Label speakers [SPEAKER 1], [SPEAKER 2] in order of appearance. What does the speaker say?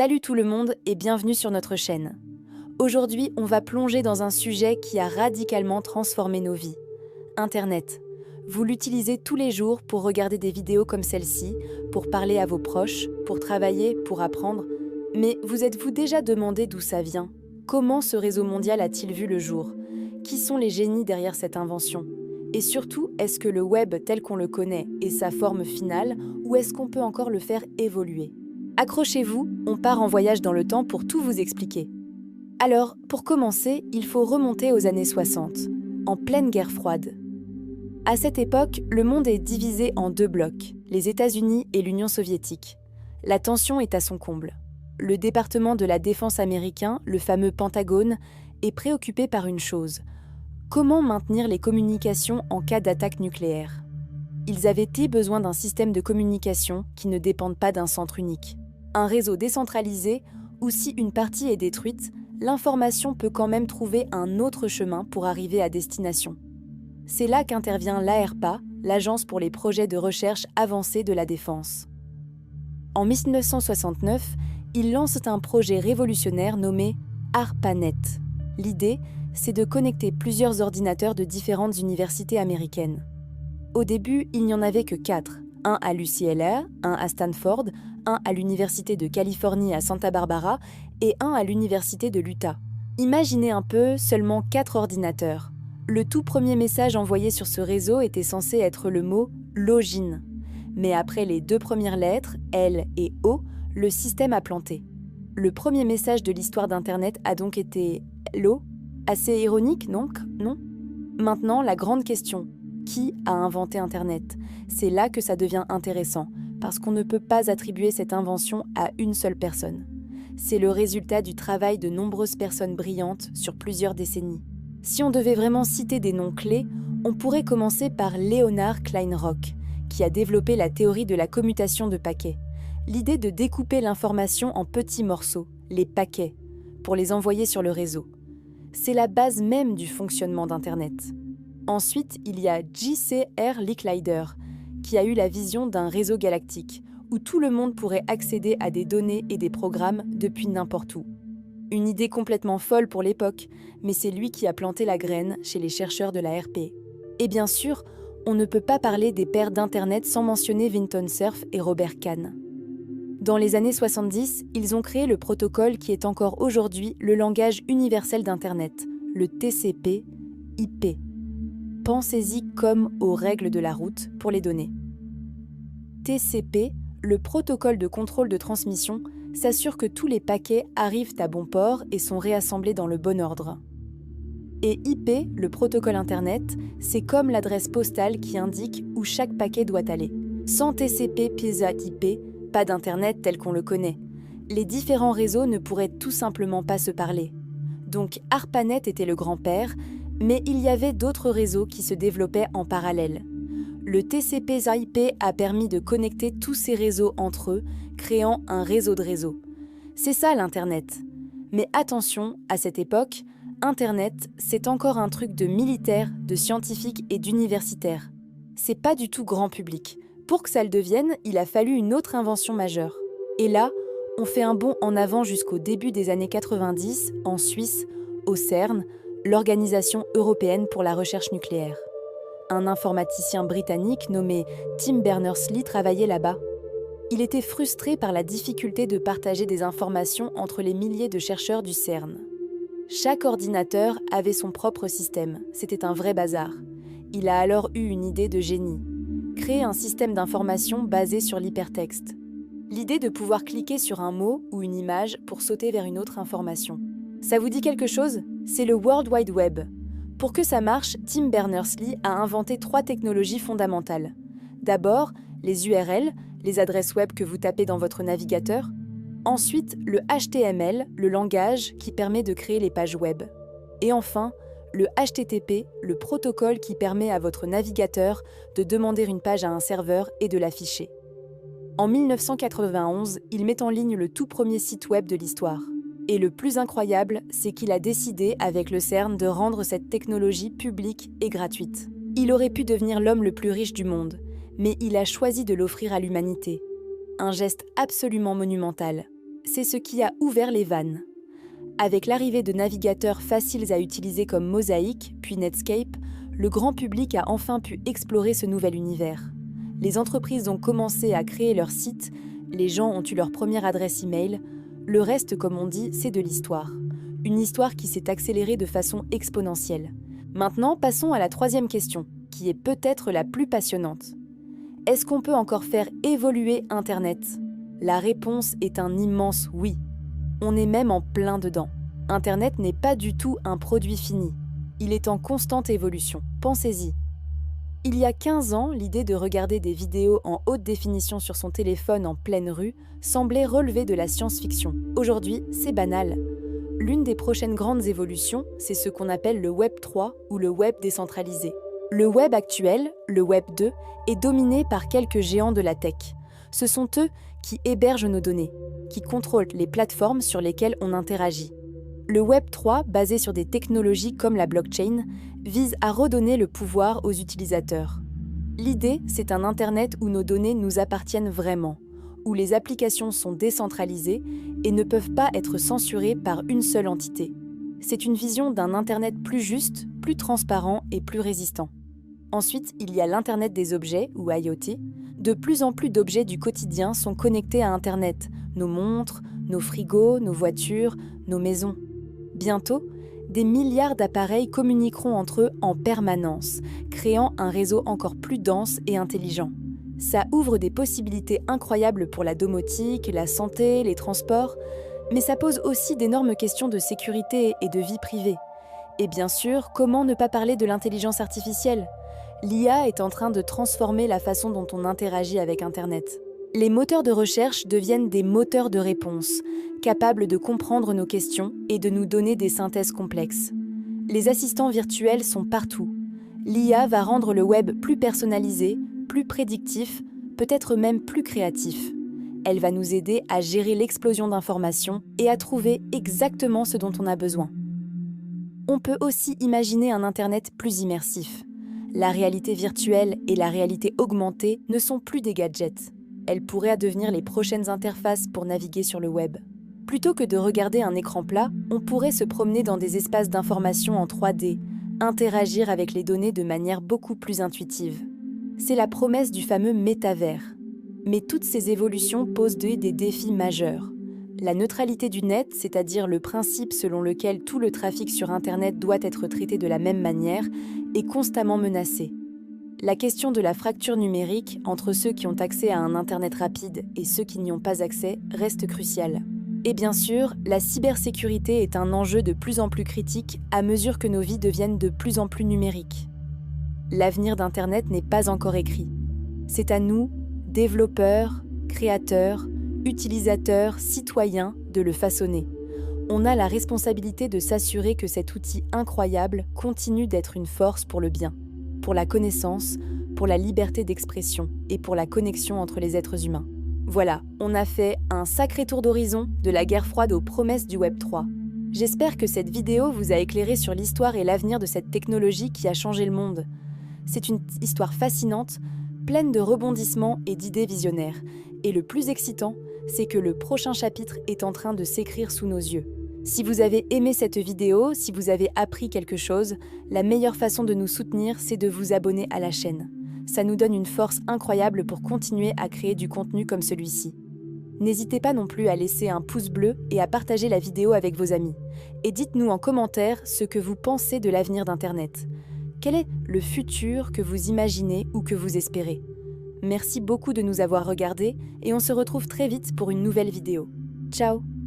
[SPEAKER 1] Salut tout le monde et bienvenue sur notre chaîne. Aujourd'hui, on va plonger dans un sujet qui a radicalement transformé nos vies. Internet. Vous l'utilisez tous les jours pour regarder des vidéos comme celle-ci, pour parler à vos proches, pour travailler, pour apprendre. Mais vous êtes-vous déjà demandé d'où ça vient? Comment ce réseau mondial a-t-il vu le jour? Qui sont les génies derrière cette invention? Et surtout, est-ce que le web tel qu'on le connaît est sa forme finale ou est-ce qu'on peut encore le faire évoluer? Accrochez-vous, on part en voyage dans le temps pour tout vous expliquer. Alors, pour commencer, il faut remonter aux années 60, en pleine guerre froide. À cette époque, le monde est divisé en deux blocs, les États-Unis et l'Union soviétique. La tension est à son comble. Le département de la défense américain, le fameux Pentagone, est préoccupé par une chose: comment maintenir les communications en cas d'attaque nucléaire? Ils avaient besoin d'un système de communication qui ne dépende pas d'un centre unique. Un réseau décentralisé où si une partie est détruite, l'information peut quand même trouver un autre chemin pour arriver à destination. C'est là qu'intervient l'ARPA, l'Agence pour les projets de recherche avancés de la défense. En 1969, ils lancent un projet révolutionnaire nommé ARPANET. L'idée, c'est de connecter plusieurs ordinateurs de différentes universités américaines. Au début, il n'y en avait que 4, un à l'UCLA, un à Stanford, un à l'Université de Californie à Santa Barbara et un à l'Université de l'Utah. Imaginez un peu, seulement 4 ordinateurs. Le tout premier message envoyé sur ce réseau était censé être le mot « login ». Mais après les 2 premières lettres, L et O, le système a planté. Le premier message de l'histoire d'Internet a donc été « Lo ». Assez ironique, non? Maintenant, la grande question: qui a inventé Internet? C'est là que ça devient intéressant, parce qu'on ne peut pas attribuer cette invention à une seule personne. C'est le résultat du travail de nombreuses personnes brillantes sur plusieurs décennies. Si on devait vraiment citer des noms clés, on pourrait commencer par Leonard Kleinrock, qui a développé la théorie de la commutation de paquets. L'idée de découper l'information en petits morceaux, les paquets, pour les envoyer sur le réseau. C'est la base même du fonctionnement d'Internet. Ensuite, il y a J.C.R. Licklider, qui a eu la vision d'un réseau galactique, où tout le monde pourrait accéder à des données et des programmes depuis n'importe où. Une idée complètement folle pour l'époque, mais c'est lui qui a planté la graine chez les chercheurs de la RP. Et bien sûr, on ne peut pas parler des pères d'Internet sans mentionner Vinton Cerf et Robert Kahn. Dans les années 70, ils ont créé le protocole qui est encore aujourd'hui le langage universel d'Internet, le TCP/IP. Pensez-y comme aux règles de la route pour les données. TCP, le protocole de contrôle de transmission, s'assure que tous les paquets arrivent à bon port et sont réassemblés dans le bon ordre. Et IP, le protocole Internet, c'est comme l'adresse postale qui indique où chaque paquet doit aller. Sans TCP/IP, pas d'Internet tel qu'on le connaît. Les différents réseaux ne pourraient tout simplement pas se parler. Donc ARPANET était le grand-père, mais il y avait d'autres réseaux qui se développaient en parallèle. Le TCP/IP a permis de connecter tous ces réseaux entre eux, créant un réseau de réseaux. C'est ça l'Internet. Mais attention, à cette époque, Internet, c'est encore un truc de militaires, de scientifiques et d'universitaires. C'est pas du tout grand public. Pour que ça le devienne, il a fallu une autre invention majeure. Et là, on fait un bond en avant jusqu'au début des années 90, en Suisse, au CERN, l'Organisation européenne pour la recherche nucléaire. Un informaticien britannique nommé Tim Berners-Lee travaillait là-bas. Il était frustré par la difficulté de partager des informations entre les milliers de chercheurs du CERN. Chaque ordinateur avait son propre système, c'était un vrai bazar. Il a alors eu une idée de génie: créer un système d'information basé sur l'hypertexte. L'idée de pouvoir cliquer sur un mot ou une image pour sauter vers une autre information. Ça vous dit quelque chose? C'est le World Wide Web. Pour que ça marche, Tim Berners-Lee a inventé 3 technologies fondamentales. D'abord, les URL, les adresses web que vous tapez dans votre navigateur. Ensuite, le HTML, le langage qui permet de créer les pages web. Et enfin, le HTTP, le protocole qui permet à votre navigateur de demander une page à un serveur et de l'afficher. En 1991, il met en ligne le tout premier site web de l'histoire. Et le plus incroyable, c'est qu'il a décidé, avec le CERN, de rendre cette technologie publique et gratuite. Il aurait pu devenir l'homme le plus riche du monde, mais il a choisi de l'offrir à l'humanité. Un geste absolument monumental. c'est ce qui a ouvert les vannes. Avec l'arrivée de navigateurs faciles à utiliser comme Mosaic, puis Netscape, le grand public a enfin pu explorer ce nouvel univers. Les entreprises ont commencé à créer leurs sites, les gens ont eu leur première adresse email, le reste, comme on dit, c'est de l'histoire. Une histoire qui s'est accélérée de façon exponentielle. Maintenant, passons à la troisième question, qui est peut-être la plus passionnante. Est-ce qu'on peut encore faire évoluer Internet ? La réponse est un immense oui. On est même en plein dedans. Internet n'est pas du tout un produit fini. Il est en constante évolution. Pensez-y. Il y a 15 ans, l'idée de regarder des vidéos en haute définition sur son téléphone en pleine rue semblait relever de la science-fiction. Aujourd'hui, c'est banal. L'une des prochaines grandes évolutions, c'est ce qu'on appelle le Web 3 ou le Web décentralisé. Le Web actuel, le Web 2, est dominé par quelques géants de la tech. Ce sont eux qui hébergent nos données, qui contrôlent les plateformes sur lesquelles on interagit. Le Web 3, basé sur des technologies comme la blockchain, vise à redonner le pouvoir aux utilisateurs. L'idée, c'est un Internet où nos données nous appartiennent vraiment, où les applications sont décentralisées et ne peuvent pas être censurées par une seule entité. C'est une vision d'un Internet plus juste, plus transparent et plus résistant. Ensuite, il y a l'Internet des objets, ou IoT. De plus en plus d'objets du quotidien sont connectés à Internet. Nos montres, nos frigos, nos voitures, nos maisons. Bientôt, des milliards d'appareils communiqueront entre eux en permanence, créant un réseau encore plus dense et intelligent. Ça ouvre des possibilités incroyables pour la domotique, la santé, les transports, mais ça pose aussi d'énormes questions de sécurité et de vie privée. Et bien sûr, comment ne pas parler de l'intelligence artificielle ? L'IA est en train de transformer la façon dont on interagit avec Internet. Les moteurs de recherche deviennent des moteurs de réponse, capables de comprendre nos questions et de nous donner des synthèses complexes. Les assistants virtuels sont partout. L'IA va rendre le web plus personnalisé, plus prédictif, peut-être même plus créatif. Elle va nous aider à gérer l'explosion d'informations et à trouver exactement ce dont on a besoin. On peut aussi imaginer un Internet plus immersif. La réalité virtuelle et la réalité augmentée ne sont plus des gadgets. Elles pourraient devenir les prochaines interfaces pour naviguer sur le web. Plutôt que de regarder un écran plat, on pourrait se promener dans des espaces d'information en 3D, interagir avec les données de manière beaucoup plus intuitive. C'est la promesse du fameux métavers. Mais toutes ces évolutions posent des défis majeurs. La neutralité du net, c'est-à-dire le principe selon lequel tout le trafic sur Internet doit être traité de la même manière, est constamment menacée. La question de la fracture numérique entre ceux qui ont accès à un Internet rapide et ceux qui n'y ont pas accès reste cruciale. Et bien sûr, la cybersécurité est un enjeu de plus en plus critique à mesure que nos vies deviennent de plus en plus numériques. L'avenir d'Internet n'est pas encore écrit. C'est à nous, développeurs, créateurs, utilisateurs, citoyens, de le façonner. On a la responsabilité de s'assurer que cet outil incroyable continue d'être une force pour le bien, pour la connaissance, pour la liberté d'expression et pour la connexion entre les êtres humains. Voilà, on a fait un sacré tour d'horizon de la guerre froide aux promesses du Web 3. J'espère que cette vidéo vous a éclairé sur l'histoire et l'avenir de cette technologie qui a changé le monde. C'est une histoire fascinante, pleine de rebondissements et d'idées visionnaires. Et le plus excitant, c'est que le prochain chapitre est en train de s'écrire sous nos yeux. Si vous avez aimé cette vidéo, si vous avez appris quelque chose, la meilleure façon de nous soutenir, c'est de vous abonner à la chaîne. Ça nous donne une force incroyable pour continuer à créer du contenu comme celui-ci. N'hésitez pas non plus à laisser un pouce bleu et à partager la vidéo avec vos amis. Et dites-nous en commentaire ce que vous pensez de l'avenir d'Internet. Quel est le futur que vous imaginez ou que vous espérez ? Merci beaucoup de nous avoir regardés et on se retrouve très vite pour une nouvelle vidéo. Ciao!